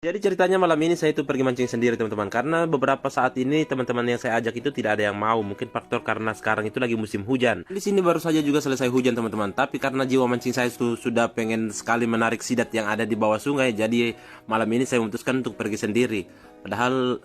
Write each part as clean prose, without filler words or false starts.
Jadi ceritanya malam ini saya itu pergi mancing sendiri teman-teman. Karena beberapa saat ini teman-teman yang saya ajak itu tidak ada yang mau. Mungkin faktor karena sekarang itu lagi musim hujan. Di sini baru saja juga selesai hujan teman-teman. Tapi karena jiwa mancing saya sudah pengen sekali menarik sidat yang ada di bawah sungai. Jadi malam ini saya memutuskan untuk pergi sendiri. Padahal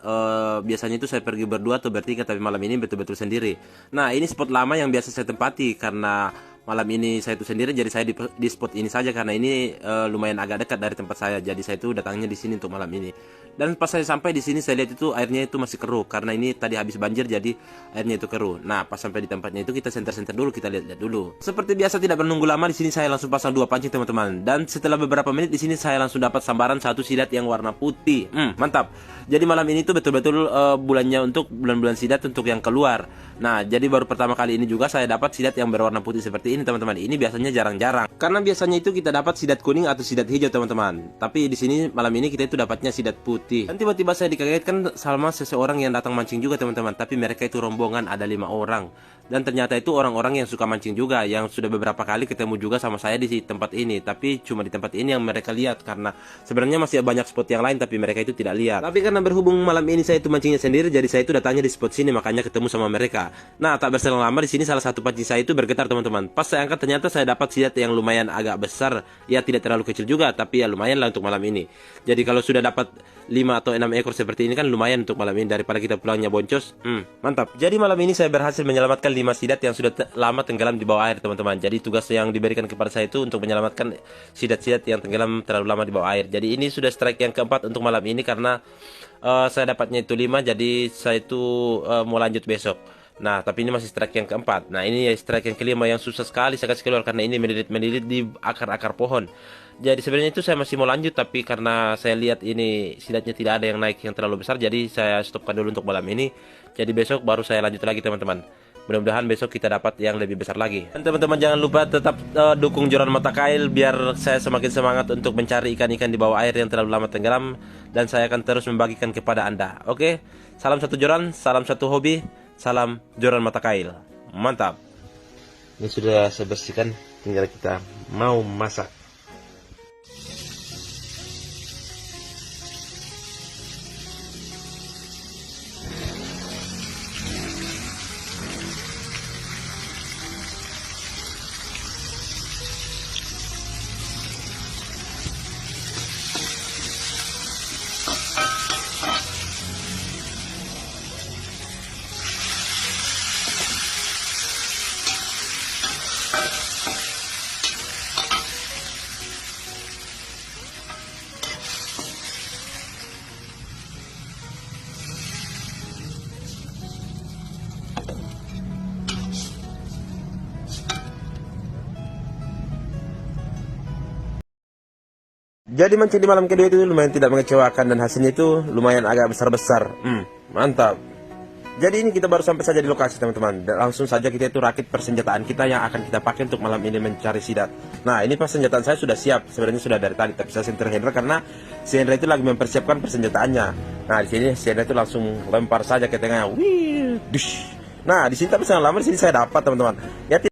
biasanya itu saya pergi berdua atau bertiga. Tapi malam ini betul-betul sendiri. Nah ini spot lama yang biasa saya tempati. Karena malam ini saya itu sendiri, jadi saya di spot ini saja karena ini lumayan agak dekat dari tempat saya. Jadi saya itu datangnya di sini untuk malam ini. Dan pas saya sampai di sini saya lihat itu airnya itu masih keruh karena ini tadi habis banjir jadi airnya itu keruh. Nah, pas sampai di tempatnya itu kita senter-senter dulu, kita lihat-lihat dulu. Seperti biasa tidak menunggu lama di sini saya langsung pasang dua pancing teman-teman. Dan setelah beberapa menit di sini saya langsung dapat sambaran satu sidat yang warna putih. Mantap. Jadi malam ini tuh betul-betul bulannya untuk bulan-bulan sidat untuk yang keluar. Nah, jadi baru pertama kali ini juga saya dapat sidat yang berwarna putih seperti ini teman-teman. Ini biasanya jarang-jarang. Karena biasanya itu kita dapat sidat kuning atau sidat hijau teman-teman. Tapi di sini malam ini kita itu dapatnya sidat putih. Dan tiba-tiba saya dikagetkan sama seseorang yang datang mancing juga teman-teman. Tapi mereka itu rombongan ada 5 orang. Dan ternyata itu orang-orang yang suka mancing juga, yang sudah beberapa kali ketemu juga sama saya di tempat ini. Tapi cuma di tempat ini yang mereka lihat, karena sebenarnya masih banyak spot yang lain tapi mereka itu tidak lihat. Tapi karena berhubung malam ini saya itu mancingnya sendiri, jadi saya itu datangnya di spot sini, makanya ketemu sama mereka. Nah, tak berselang lama di sini salah satu pancing saya itu bergetar teman-teman. Pas saya angkat ternyata saya dapat sidat yang lumayan agak besar. Ya tidak terlalu kecil juga, tapi ya lumayan lah untuk malam ini. Jadi kalau sudah dapat 5 atau 6 ekor seperti ini kan lumayan untuk malam ini daripada kita pulangnya boncos. Mantap. Jadi malam ini saya berhasil menyelamatkan 5 sidat yang sudah lama tenggelam di bawah air teman-teman. Jadi tugas yang diberikan kepada saya itu untuk menyelamatkan sidat-sidat yang tenggelam terlalu lama di bawah air. Jadi ini sudah strike yang keempat untuk malam ini karena saya dapatnya itu 5, jadi saya itu mau lanjut besok. Nah, tapi ini masih strike yang keempat. Nah, ini ya strike yang kelima yang susah sekali saya kasih keluar karena ini melilit-melilit di akar-akar pohon. Jadi sebenarnya itu saya masih mau lanjut, tapi karena saya lihat ini sidatnya tidak ada yang naik yang terlalu besar, jadi saya stopkan dulu untuk malam ini. Jadi besok baru saya lanjut lagi teman-teman. Mudah-mudahan besok kita dapat yang lebih besar lagi. Dan teman-teman jangan lupa tetap dukung Joran Mata Kail biar saya semakin semangat untuk mencari ikan-ikan di bawah air yang terlalu lama tenggelam. Dan saya akan terus membagikan kepada Anda. Oke? Salam satu Joran, salam satu hobi, salam Joran Mata Kail. Mantap. Ini sudah saya bersihkan, tinggal kita mau masak. Jadi mancing di malam kedua itu lumayan tidak mengecewakan dan hasilnya itu lumayan agak besar-besar. Mantap. Jadi ini kita baru sampai saja di lokasi teman-teman. Dan langsung saja kita itu rakit persenjataan kita yang akan kita pakai untuk malam ini mencari sidat. Nah ini persenjataan saya sudah siap. Sebenarnya sudah dari tadi, tapi saya senter Hendra karena si Hendra itu lagi mempersiapkan persenjataannya. Nah di sini si Hendra itu langsung lempar saja ke tengah. Wih, dush. Nah di sini tapi sangat lama di sini saya dapat teman-teman. Ya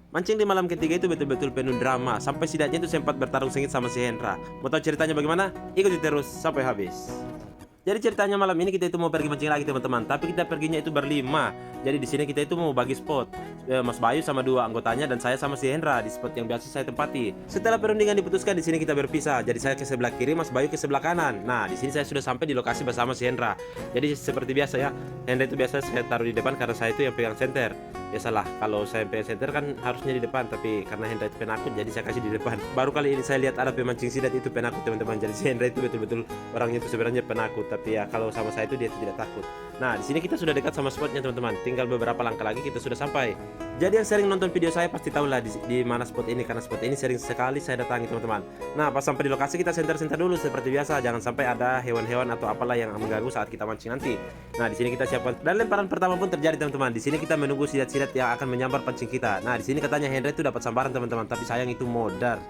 Mancing di malam ketiga itu betul-betul penuh drama, sampai setidaknya itu sempat bertarung sengit sama si Hendra. Mau tahu ceritanya bagaimana? Ikuti terus sampai habis. Jadi ceritanya malam ini kita itu mau pergi mancing lagi teman-teman, tapi kita perginya itu berlima. Jadi di sini kita itu mau bagi spot. Mas Bayu sama dua anggotanya dan saya sama si Hendra di spot yang biasa saya tempati. Setelah perundingan diputuskan di sini kita berpisah. Jadi saya ke sebelah kiri, Mas Bayu ke sebelah kanan. Nah, di sini saya sudah sampai di lokasi bersama si Hendra. Jadi seperti biasa ya, Hendra itu biasa saya taruh di depan karena saya itu yang pegang senter. Biasalah kalau saya pegang senter kan harusnya di depan, tapi karena Hendra itu penakut jadi saya kasih di depan. Baru kali ini saya lihat ada pemancing sidat itu penakut teman-teman. Jadi si Hendra itu betul-betul orangnya itu sebenarnya penakut, tapi ya kalau sama saya itu dia tidak takut. Nah, di sini kita sudah dekat sama spotnya teman-teman. Tinggal beberapa langkah lagi kita sudah sampai. Jadi yang sering nonton video saya pasti tahu lah di mana spot ini, karena spot ini sering sekali saya datangi teman-teman. Nah, pas sampai di lokasi kita senter-senter dulu seperti biasa, jangan sampai ada hewan-hewan atau apalah yang mengganggu saat kita mancing nanti. Nah, di sini kita siapkan dan lemparan pertama pun terjadi teman-teman. Di sini kita menunggu sidat-sidat yang akan menyambar pancing kita. Nah, di sini katanya Hendra itu dapat sambaran teman-teman, tapi sayang itu modar.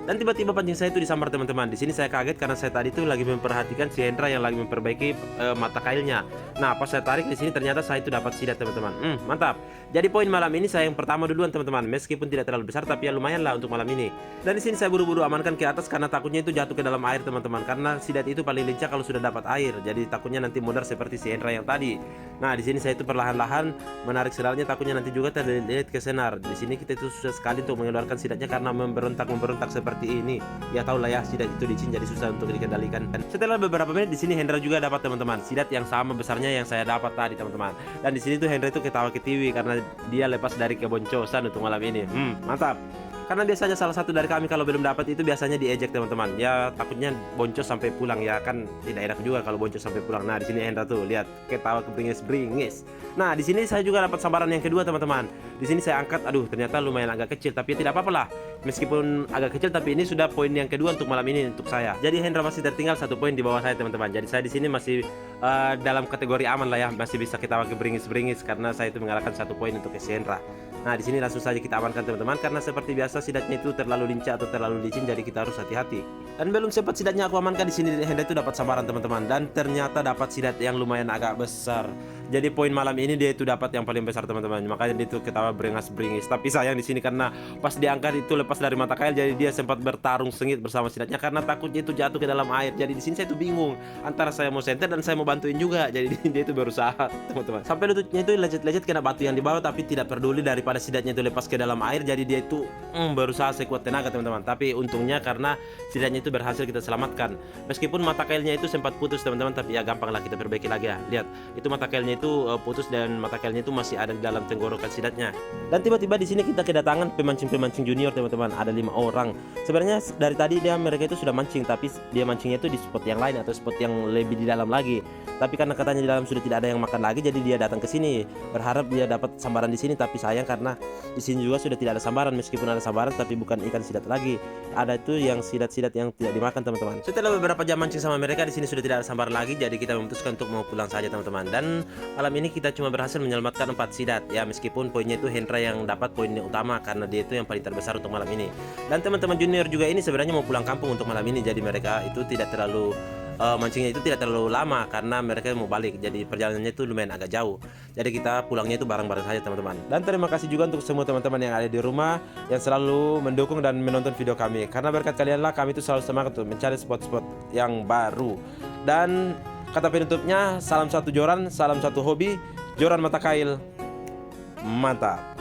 Dan tiba-tiba pancing saya itu disambar teman-teman. Di sini saya kaget karena saya tadi itu lagi memperhatikan si Hendra yang lagi memperbaiki mata kailnya. Nah, pas saya tarik di sini ternyata saya itu dapat sidat teman-teman. Mantap. Jadi poin malam ini saya yang pertama duluan teman-teman. Meskipun tidak terlalu besar tapi ya lumayan lah untuk malam ini. Dan di sini saya buru-buru amankan ke atas karena takutnya itu jatuh ke dalam air teman-teman. Karena sidat itu paling lincah kalau sudah dapat air. Jadi takutnya nanti modar seperti si Hendra yang tadi. Nah, di sini saya itu perlahan-lahan menarik seralnya, takutnya nanti juga terlilit ke senar. Di sini kita itu susah sekali untuk mengeluarkan sidatnya karena memberontak seperti ini. Ya tahu lah ya, sidat itu licin jadi susah untuk dikendalikan. Dan setelah beberapa menit di sini Hendra juga dapat teman-teman sidat yang sama besarnya yang saya dapat tadi teman-teman. Dan di sini tuh Hendra itu ketawa ketiwi karena dia lepas dari keboncosan untuk malam ini. Mantap. Karena biasanya salah satu dari kami kalau belum dapat itu biasanya diejek teman-teman. Ya takutnya boncos sampai pulang, ya kan tidak enak juga kalau boncos sampai pulang. Nah, di sini Hendra tuh lihat ketawa keberingis-beringis. Nah, di sini saya juga dapat sambaran yang kedua teman-teman. Di sini saya angkat, aduh ternyata lumayan agak kecil tapi tidak apa-apa lah. Meskipun agak kecil tapi ini sudah poin yang kedua untuk malam ini untuk saya. Jadi Hendra masih tertinggal satu poin di bawah saya teman-teman. Jadi saya di sini masih dalam kategori aman lah ya, masih bisa ketawa keberingis-beringis karena saya itu mengalahkan satu poin untuk si Hendra. Nah, di sini langsung saja kita amankan teman-teman karena seperti biasa sidatnya itu terlalu lincah atau terlalu licin, jadi kita harus hati-hati. Dan belum sempat sidatnya aku amankan, di sini Hendra itu dapat sambaran teman-teman, dan ternyata dapat sidat yang lumayan agak besar. Jadi poin malam ini dia itu dapat yang paling besar teman-teman. Makanya dia itu ketawa beringas-beringis. Tapi sayang di sini karena pas diangkat itu lepas dari mata kail, jadi dia sempat bertarung sengit bersama sidatnya karena takutnya itu jatuh ke dalam air. Jadi di sini saya tuh bingung antara saya mau senter dan saya mau bantuin juga. Jadi dia itu berusaha teman-teman. Sampai lututnya itu lecet-lecet kena batu yang di bawah, tapi tidak peduli daripada sidatnya itu lepas ke dalam air. Jadi dia itu berusaha sekuat tenaga teman-teman. Tapi untungnya karena sidatnya itu berhasil kita selamatkan. Meskipun mata kailnya itu sempat putus teman-teman, tapi ya gampang lah kita perbaiki lagi ya. Lihat, itu mata kailnya itu putus dan mata kailnya itu masih ada di dalam tenggorokan sidatnya. Dan tiba-tiba di sini kita kedatangan pemancing-pemancing junior teman-teman. Ada 5 orang. Sebenarnya dari tadi mereka itu sudah mancing, tapi dia mancingnya itu di spot yang lain atau spot yang lebih di dalam lagi. Tapi karena katanya di dalam sudah tidak ada yang makan lagi, jadi dia datang ke sini berharap dia dapat sambaran di sini. Tapi sayang karena di sini juga sudah tidak ada sambaran, meskipun ada sambaran tapi bukan ikan sidat lagi. Ada itu yang sidat-sidat yang tidak dimakan teman-teman. Setelah beberapa jam mancing sama mereka, di sini sudah tidak ada sambaran lagi, jadi kita memutuskan untuk mau pulang saja teman-teman. Dan malam ini kita cuma berhasil menyelamatkan 4 sidat ya, meskipun poinnya itu Hendra yang dapat poinnya utama karena dia itu yang paling terbesar untuk malam ini. Dan teman-teman junior juga ini sebenarnya mau pulang kampung untuk malam ini, jadi mereka itu tidak terlalu mancingnya itu tidak terlalu lama karena mereka mau balik, jadi perjalanannya itu lumayan agak jauh. Jadi kita pulangnya itu bareng-bareng saja teman-teman. Dan terima kasih juga untuk semua teman-teman yang ada di rumah yang selalu mendukung dan menonton video kami, karena berkat kalian lah kami itu selalu semangat untuk mencari spot-spot yang baru. Dan kata penutupnya, salam satu joran, salam satu hobi, joran mata kail, mantap.